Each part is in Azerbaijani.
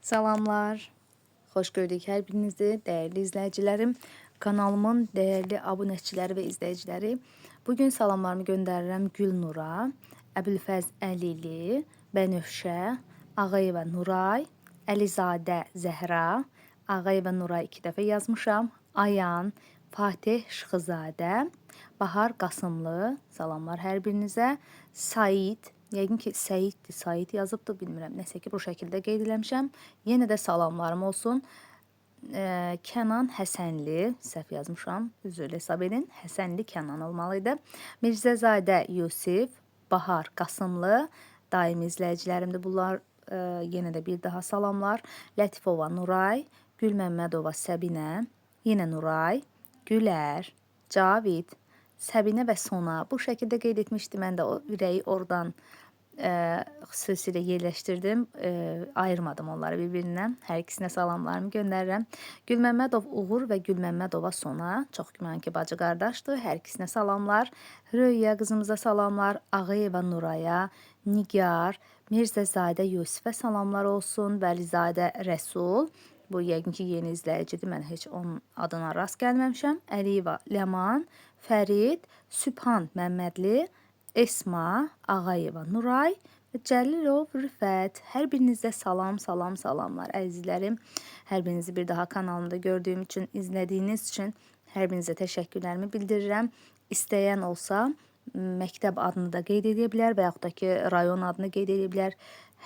Salamlar, xoş gördük hər birinizi, dəyərli izləyicilərim, kanalımın dəyərli abunəçiləri və izləyiciləri. Bugün salamlarımı göndərirəm Gülnura, Əbülfəz Əlili, Bənövşə, Ağayeva Nuray, Əlizadə Zəhra, Ağayeva Nuray 2 dəfə yazmışam, Ayan, Fatih Şıxızadə, Bahar Qasımlı, salamlar hər birinizə, Said, yəqin ki Səiddir, Said yazıbdı, bilmirəm, nəsə ki bu şəkildə qeyd eləmişəm. Yenə də salamlarım olsun. Kənan Həsənli, səhv yazmışam, üzr hesab edin, Həsənli Kənan olmalıydı. Mirzəzadə Yusif, Bahar Qasımlı, daimi izləyicilərimdir bunlar. Yenə də bir daha salamlar. Lətifova Nuray, Gülməmmədova Səbinə, yenə Nuray, Gülər, Cavid, Səbinə və Sona bu şəkildə qeyd etmişdim. Mən də o ürəyi oradan xüsusilə yerləşdirdim. Ayırmadım onları bir-birindən. Hər ikisinə salamlarımı göndərirəm. Gülməmmədov Uğur və Gülməmmədova Sona. Çox güman ki, bacı qardaşdır. Hər ikisinə salamlar. Röya qızımıza salamlar. Ağayeva Nuraya, Nigar, Mirzəzadə Yusifə salamlar olsun. Vəlizadə Rəsul. Bu yəqin ki yeni izləyicidir. Mən heç onun adına rast gəlməmişəm. Əliyeva Ləman, Fərid, Sübhan Məmmədli, Esma, Ağayeva Nuray və Cəlilov Rüfət. Hər birinizə salamlar əzizlərim. Hər birinizi bir daha kanalımda gördüyüm üçün, izlədiyiniz üçün hər birinizə təşəkkürlərimi bildirirəm. İstəyən olsa məktəb adını da qeyd edə bilər və yaxud da ki rayon adını qeyd edə bilər.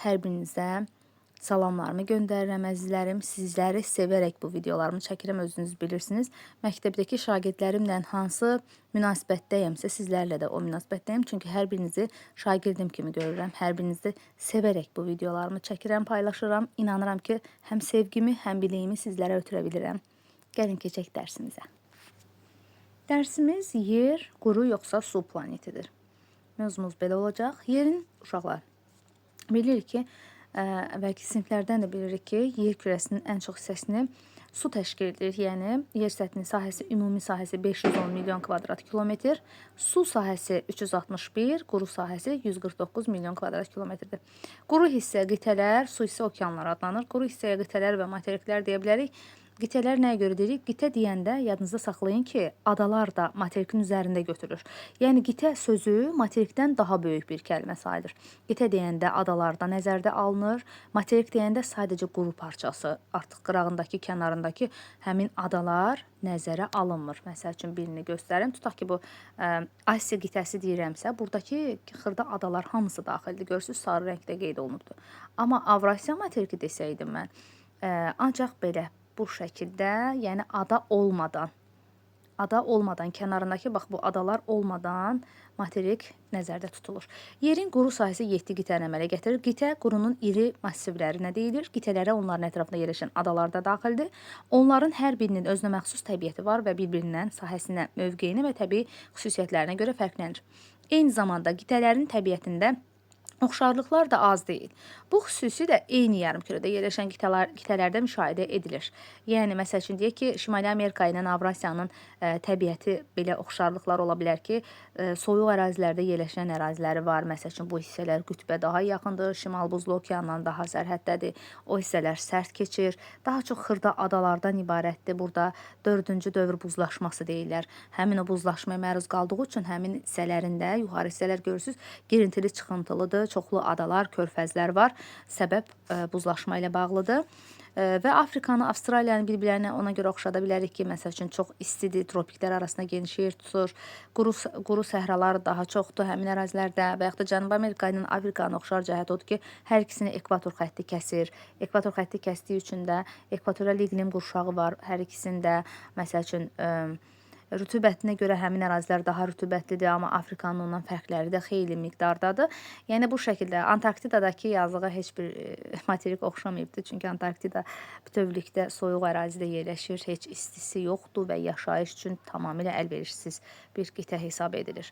Hər birinizə salamlarımı göndərirəm əzizlərim. Sizləri sevərək bu videolarımı çəkirəm, özünüz bilirsiniz. Məktəbdəki şagirdlərimlə hansı münasibətdəyəmsə sizlərlə də o münasibətdəyəm. Çünki hər birinizi şagirdim kimi görürəm. Hər birinizi sevərək bu videolarımı çəkirəm, paylaşıram. İnanıram ki, həm sevgimi, həm biliyimi sizlərə ötürə bilirəm. Gəlin keçək dərsimizə. Dərsimiz yer, quru yoxsa su planetidir. Mövzumuz belə olacaq. Yerin, uşaqlar, bilirik ki, əvvəlki siniflərdən də bilirik ki, yer kürəsinin ən çox hissəsini su təşkil edir. Yəni, yer səthinin sahəsi, ümumi sahəsi 510 milyon kvadrat kilometr, su sahəsi 361, quru sahəsi 149 milyon kvadrat kilometrdir. Quru hissə qitələr, su hissə okeanlar adlanır. Quru hissəyə qitələr və materiklər deyə bilərik. Qitələr nəyə görə deyirik? Qitə deyəndə yadınızda saxlayın ki, adalar da materikin üzərində götürür. Yəni, qitə sözü materikdən daha böyük bir kəlmə sayılır. Qitə deyəndə adalarda nəzərdə alınır. Materik deyəndə sadəcə quru parçası, artıq qırağındakı, kənarındakı həmin adalar nəzərə alınmır. Məsəl üçün, birini göstərim. Tutaq ki, bu Asiya qitəsi deyirəmsə, buradakı xırda adalar hamısı daxildir. Görürsünüz, sarı rəngdə qeyd olunubdur. Amma Avrasiya materiki desəydim mən, ancaq belə, bu şəkildə, yəni ada olmadan, kənarındakı, bax bu adalar olmadan materik nəzərdə tutulur. Yerin quru sahəsi 7 qitəni əmələ gətirir. Qitə qurunun iri massivlərinə deyilir. Qitələrə onların ətrafında yerləşən adalar da daxildir. Onların hər birinin özünə məxsus təbiəti var və bir-birindən sahəsinə, mövqeyinə və təbii xüsusiyyətlərinə görə fərqlənir. Eyni zamanda qitələrin təbiətində oxşarlıqlar da az deyil. Bu xüsusilə eyni yarımkürədə yerləşən qitələrdə müşahidə edilir. Yəni, məsəl üçün, deyək ki, Şimali Amerika ilə Avrasiyanın təbiəti belə oxşarlıqlar ola bilər ki, soyuq ərazilərdə yerləşən əraziləri var. Məsəl üçün, bu hissələr qütbə daha yaxındır, Şimal Buzlu okeandan daha sərhəddədir. O hissələr sərt keçir, daha çox xırda adalardan ibarətdir. Burada 4-cü dövr buzlaşması deyirlər. Həmin o buzlaşmaya məruz qaldığı üçün həmin hissələrində, yuxarı hissələr görürsünüz, girintili çıxıntılıdır. Çoxlu adalar, körfəzlər var. Səbəb buzlaşma ilə bağlıdır. Və Afrikanı, Avstraliyanı bir-birlərinə ona görə oxşada bilərik ki, məsəl üçün, çox istidir, tropiklər arasında geniş yer tutur. Quru səhralar daha çoxdur həmin ərazilərdə və yaxud da Cənubi Amerika ilə Afrikanın oxşar cəhəti odur ki, hər ikisini ekvator xətti kəsir. Ekvator xətti kəsdiyi üçün də ekvatoral iqlim qurşağı var hər ikisində. Məsəl üçün, rütubətinə görə həmin ərazilər daha rütubətlidir, amma Afrikanın ondan fərqləri də xeyli miqdardadır. Yəni, bu şəkildə Antarktidadakı yazlığa heç bir materik oxşamayıbdır. Çünki Antarktida bütövlükdə soyuq ərazidə yerləşir, heç istisi yoxdur və yaşayış üçün tamamilə əlverişsiz bir qitə hesab edilir.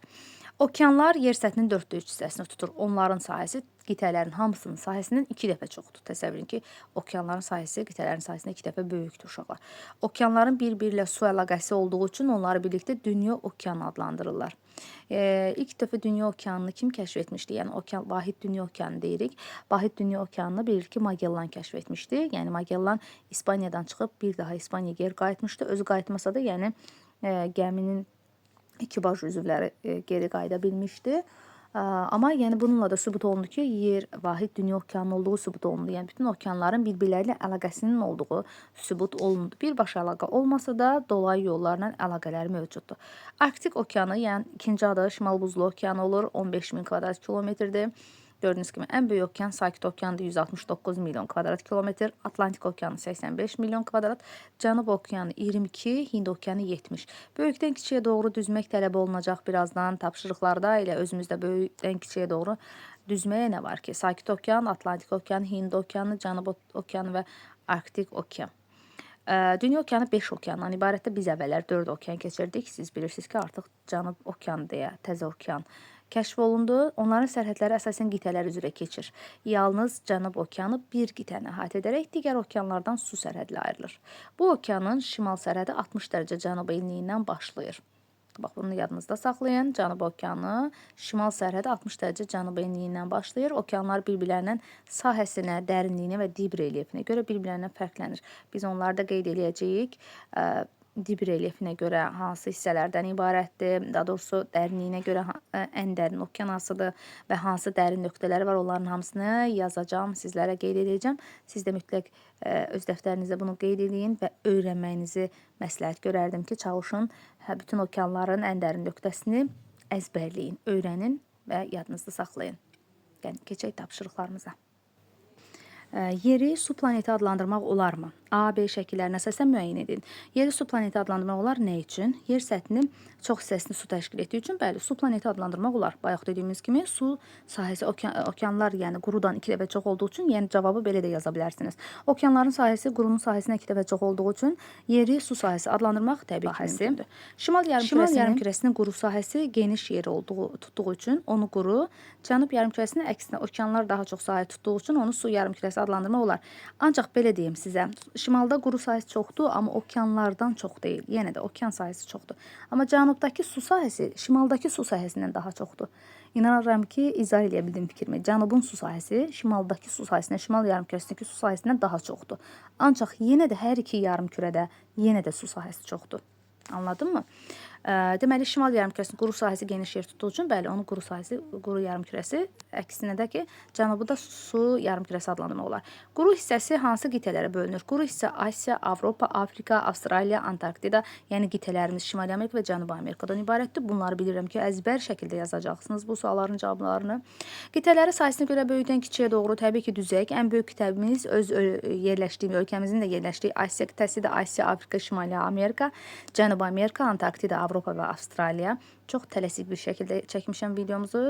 Okeanlar yer səthinin 4/3 hissəsini tutur. Onların sahəsi qitələrin hamısının sahəsindən 2 dəfə çoxdur. Təsəvvür edin ki, okeanların sahəsi qitələrin sahəsindən 2 dəfə böyükdür uşaqlar. Okeanların bir-biri ilə su əlaqəsi olduğu üçün onları birlikdə dünya okeanı adlandırırlar. İlk dəfə dünya okeanını kim kəşf etmişdi? Yəni okean, vahid dünya okeanı deyirik. Vahid dünya okeanını bilir ki, Magellan kəşf etmişdi. Yəni Magellan İspaniyadan çıxıb bir daha İspaniyaya geri qayıtmışdı. Özü qayıtmasa da, yəni gəminin ekipaj üzvləri geri qayıda bilmişdi. Amma yəni bununla da sübut olundu ki, yer vahid dünya okeanı olduğu sübut olundu. Yəni bütün okeanların bir-birləri ilə əlaqəsinin olduğu sübut olundu. Birbaşa əlaqə olmasa da dolayı yollarla əlaqələri mövcuddur. Arktik okeanı, yəni ikinci adı Şimal Buzlu okeanı olur, 15.000 kvadrat kilometrdir. Gördüyünüz kimi ən böyük okean Sakit okeandır, 169 milyon kvadrat kilometr, Atlantik okeanı 85 milyon kvadrat, Cənub okeanı 22, Hind okeanı 70. Böyükdən kiçiyə doğru düzmək tələb olunacaq birazdan tapşırıqlarda, elə özümüzdə böyükdən kiçiyə doğru düzməyə nə var ki? Sakit okean, Atlantik okean, Hind okeanı, Cənub okeanı və Arktik okean. Dünya okeanı 5 okeandan ibarətdir. Biz əvvəllər 4 okean keçirdik. Siz bilirsiniz ki, artıq Cənub okeanı deyə təzə okean kəşf olundu. Onların sərhədləri əsasən qitələr üzrə keçir. Yalnız Cənub okeanı bir qitəni əhatə edərək digər okeanlardan su sərhədlə ayrılır. Bu okeanın şimal sərhədi 60 dərəcə cənub enliyindən başlayır. Bax, bunu yadınızda saxlayın. Cənub okeanı şimal sərhədi 60 dərəcə cənub enliyindən başlayır. Okeanlar bir-birlərinin sahəsinə, dərinliyinə və dib relyefinə görə bir-birlərindən fərqlənir. Biz onları da qeyd eləyəcəyik. Dib relyefinə görə hansı hissələrdən ibarətdir, daha doğrusu dərinliyinə görə ən dərin okean hansıdır və hansı dərin nöqtələri var, onların hamısını yazacağım, sizlərə qeyd edəcəm. Siz də mütləq öz dəftərinizdə bunu qeyd edin və öyrənməyinizi məsləhət görərdim ki, çalışın bütün okeanların ən dərin nöqtəsini əzbərləyin, öyrənin və yadınızda saxlayın. Yəni, keçək tapşırıqlarımıza. Yeri su planeti adlandırmaq olarmı? A, B şəkillərinə əsasən müəyyən edin. Yeri su planeti adlandırmaq olar nə üçün? Yer səthinin çox hissəsini su təşkil etdiyi üçün, bəli, su planeti adlandırmaq olar. Bayaq dediyimiz kimi, su sahəsi, okeanlar yəni qurudan 2 dəfə çox olduğu üçün, yəni cavabı belə də yaza bilərsiniz. Okeanların sahəsi qurunun sahəsinə 2 dəfə çox olduğu üçün, yeri su sahəsi adlandırmaq təbii ki, mümkündür. Şimal yarımkürəsinin quru sahəsi geniş yeri tutduğu üçün onu quru, Cənub yarımkürəsinin əksinə okeanlar daha çox sahə tutduğu üçün onu su yarımkürəsi adlandırmaq olar. Ancaq belə deyim sizə, şimalda quru sahəsi çoxdur, amma okeanlardan çox deyil. Yenə də okean sahəsi çoxdur. Amma cənubdakı su sahəsi şimaldakı su sahəsindən daha çoxdur. İnanıram ki, izah edə bildim fikrimi. Cənubun su sahəsi şimaldakı su sahəsindən, şimal yarımkürəsindəki su sahəsindən daha çoxdur. Ancaq yenə də hər iki yarımkürədə yenə də su sahəsi çoxdur. Anladın mı? Deməli, şimal yarımkürəsinin quru sahəsi geniş yer tutduğu üçün, bəli, onun quru yarımkürəsi, əksinə də ki, cənubu da su yarımkürəsi adlandırmaq olar. Quru hissəsi hansı qitələrə bölünür? Quru hissə Asiya, Avropa, Afrika, Avstraliya, Antarktida, yəni qitələrimiz Şimali Amerika və Cənubi Amerikadan ibarətdir. Bunları bilirəm ki, əzbər şəkildə yazacaqsınız bu sualların cavablarını. Qitələri sayısına görə böyükdən kiçiyə doğru təbii ki, düzək. Ən böyük qitəmiz öz yerləşdiyi, ölkəmizin də yerləşdiyi Asiya qitəsidir. Asiya, Afrika, Şimali Amerika, Cənubi Amerika, Antarktida, Avropa və Avstraliya. Çox tələsik bir şəkildə çəkmişəm videomuzu.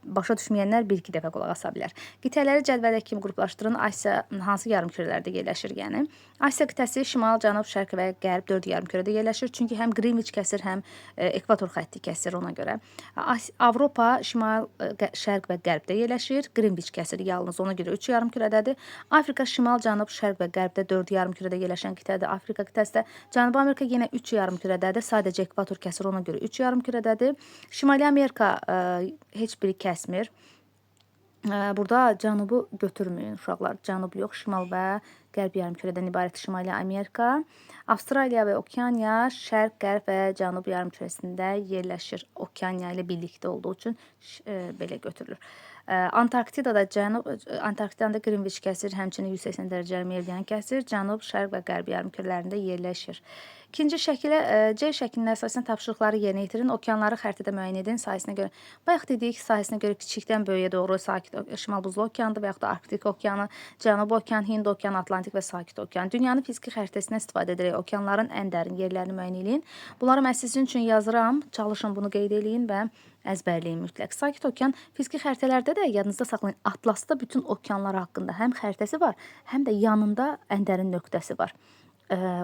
Başa düşməyənlər bir-iki dəfə qulaq asa bilər. Qitələri cədvəldəki kimi qruplaşdırın. Asiya hansı yarımkürələrdə yerləşir? Yəni Asiya qitəsi şimal, cənub, şərq və qərb 4 yarımkürədə yerləşir. Çünki həm Qrinviç kəsir, həm ekvator xətti kəsir ona görə. Avropa şimal, şərq və qərbdə yerləşir. Qrinviç kəsir yalnız ona görə 3 yarımkürədədir. Afrika şimal, cənub, şərq və qərbdə 4 yarımkürədə yerləşən qitədir. Afrika qitəsi də Cənubi Amerika yenə 3 yarımkürədədir. Sadəcə ekvator kəsir ona görə 3 yarımkürədədir. Şimali Amerika heç biri kəsmir. Burada cənubu götürməyin uşaqlar. Cənub yox, şimal və qərb yarımkürədən ibarət Şimali Amerika. Avstraliya və Okeaniya şərq, qərb və cənub yarımkürəsində yerləşir. Okeaniya ilə birlikdə olduğu üçün belə götürülür. Antarktidada Antarktidada Qrinviç kəsir, həmçinin 180 dərəcəli meridian kəsir, cənub, şərq və qərb yarımkürələrində yerləşir. İkinci şəkilə, C şəklində əsasən tapşırıqları yerinə yetirin. Okeanları xəritədə müəyyən edin sahəsinə görə. Bayaq dedik, sahəsinə görə kiçikdən böyüyə doğru Sakit Şimal Buzlu okeandır və yaxud da Arktik okeanı, Cənubi okean, Hind okeanı, Atlantik və Sakit okean. Dünyanın fiziki xəritəsindən istifadə edərək okeanların ən dərin yerlərini müəyyən edin. Bunları mən sizin üçün yazıram. Çalışın bunu qeyd edin və əzbərləyin mütləq. Sakit okean fiziki xəritələrdə də yadınızda saxlayın. Atlasda bütün okeanlar haqqında həm xəritəsi var, həm də yanında ən dərin nöqtəsi var.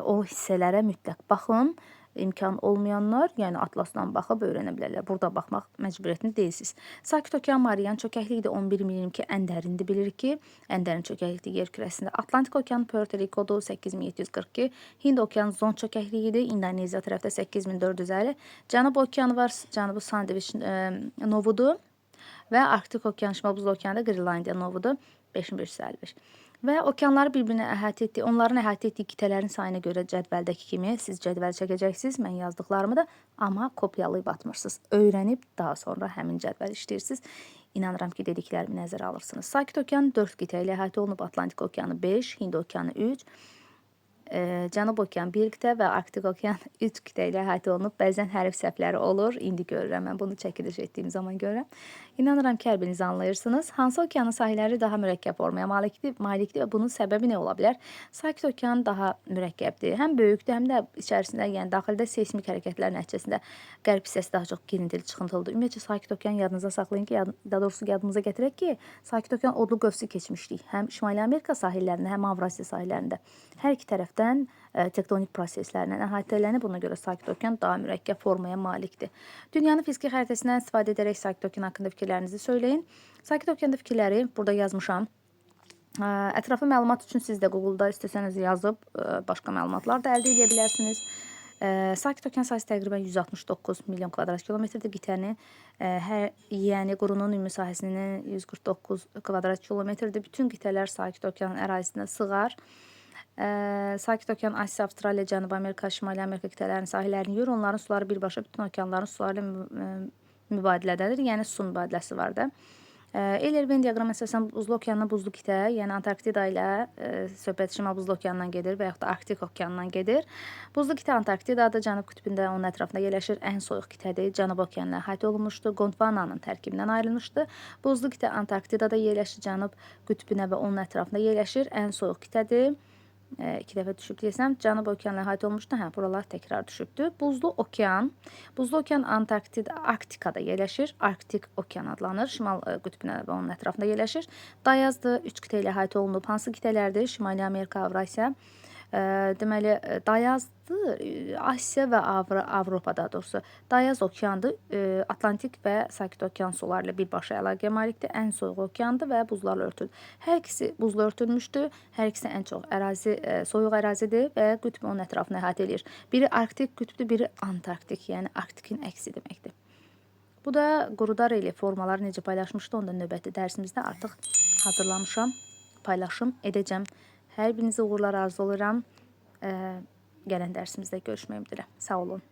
O hissələrə mütləq baxın. imkan olmayanlar, yəni atlasdan baxıb öyrənə bilərlər. Burada baxmaq məcburiyyətində deyilsiniz. Sakit Okean Marian çökəkliyi də 11 milim ki, ən dərindir, bilirik ki, ən dərin çökəklikdir yer kürəsində. Atlantik Okean Puerto Rico'dur 8742, Hind Okean zon çökəkliyidir, İndoneziya tərəfdə 8450, Cənub Okeanı var, Cənubi Sandviç novudur və Arktik Okean, Şimal Buzlu Okeanı da Qrinlandiya novudur 5555. Və okeanları bir-birinə əhatə etdiyi, onların əhatə etdiyi qitələrin sayına görə cədvəldəki kimi siz cədvəl çəkəcəksiniz, mən yazdıqlarımı da, amma kopyalayıb atmırsınız. Öyrənib daha sonra həmin cədvəl işləyirsiniz. İnanıram ki, dediklərimi nəzərə alırsınız. Sakit Okean 4 qitə ilə əhatə olunub, Atlantik Okeanı 5, Hind Okeanı 3, Cənub Okean 1 qitə və Arktik Okean 3 qitə ilə əhatə olunub. Bəzən hərf səhvləri olur. İndi görürəm, mən bunu çəkiliş etdiyim zaman görürəm. İnanıram ki, hər biriniz anlayırsınız. Hansı okeanın sahilləri daha mürəkkəb formaya malikdir və bunun səbəbi nə ola bilər? Sakit Okean daha mürəkkəbdir. Həm böyükdür, həm də içərisində, yəni daxildə seysmik hərəkətlər nəticəsində qərb hissəsi daha çox girintili, çıxıntılıdır. Ümumiyyətlə Sakit Okean yadınıza saxlayın ki, daha doğrusu yadımıza gətirək ki, Sakit Okean odlu qövsü keçmişdik. Həm Şimali Amerika sahillərində, həm Avrasiya sahillərində. Hər iki tərəfdən tektonik proseslərlə əhatələnib, buna görə Sakit Okean daha mürəkkəb formaya malikdir. Dünyanın fiziki xəritəsindən istifadə edərək Sakit Okean haqqında fikirlərinizi söyləyin. Sakit Okeanda fikirləri burada yazmışam. Ətraflı məlumat üçün siz də Google-da istəsəniz yazıb başqa məlumatlar da əldə edə bilərsiniz. Sakit Okean sahəsi təqribən 169 milyon kvadrat kilometrdir. Qitənin, yəni qurunun ümumi sahəsinin 149 kvadrat kilometrdir. Bütün qitələr Sakit Okean ərazisinə sığar. Sakit Okean Asiya, Avstraliya, Cənubi Amerika, Şimali Amerika qitələrinin sahillərini yuyur. Onların suları birbaşa bütün okeanların suları ilə mübadilədədir. Yəni su mübadiləsi var da. Eyler-Venn diaqramı əsasən buzlu okeandan buzlu qitə, yəni Antarktida ilə söhbət Şimal Buzlu Okeanından gedir və yaxud da Arktik Okeanından gedir. Buzlu qitə Antarktidadır, Cənub qütbündə onun ətrafında yerləşir. Ən soyuq qitədir, Cənub Okeanına əhatə olunmuşdur, Gondvananın tərkibindən ayrılmışdır. Buzlu qitə Antarktidada yerləşir, Cənub qütbünə və onun ətrafında yerləşir. Ən soyuq qitədir. 2 dəfə düşüb desəm, Cənub Okeanına əhatə olunmuşdur. Hə, buralar təkrar düşübdür. Buzlu Okean Arktikada yerləşir. Arktik Okean adlanır. Şimal qütbünə və onun ətrafında yerləşir. Dayazdır, 3 qitə ilə əhatə olunub. Hansı qitələrdir? Şimali Amerika, Avrasiya. Deməli, Dayazdır, Asiya və Avropa daha doğrusu. Dayaz okeandır, Atlantik və Sakit Okean suları ilə birbaşa əlaqəyə malikdir. Ən soyuq okeandır və buzlarla örtülür. Hər ikisi buzla örtülmüşdür. Hər ikisi ən çox soyuq ərazidir və qütb onun ətrafını əhatə edir. Biri Arktik qütbdür, biri Antarktik, yəni Arktikin əksi deməkdir. Bu da qurudar ilə formaları necə paylaşmışdı, onu da növbəti dərsimizdə artıq hazırlamışam, paylaşım edəcəm. Hər birinizi uğurlar arzulayıram. Gələn dərsimizdə görüşmək üzrə. Sağ olun.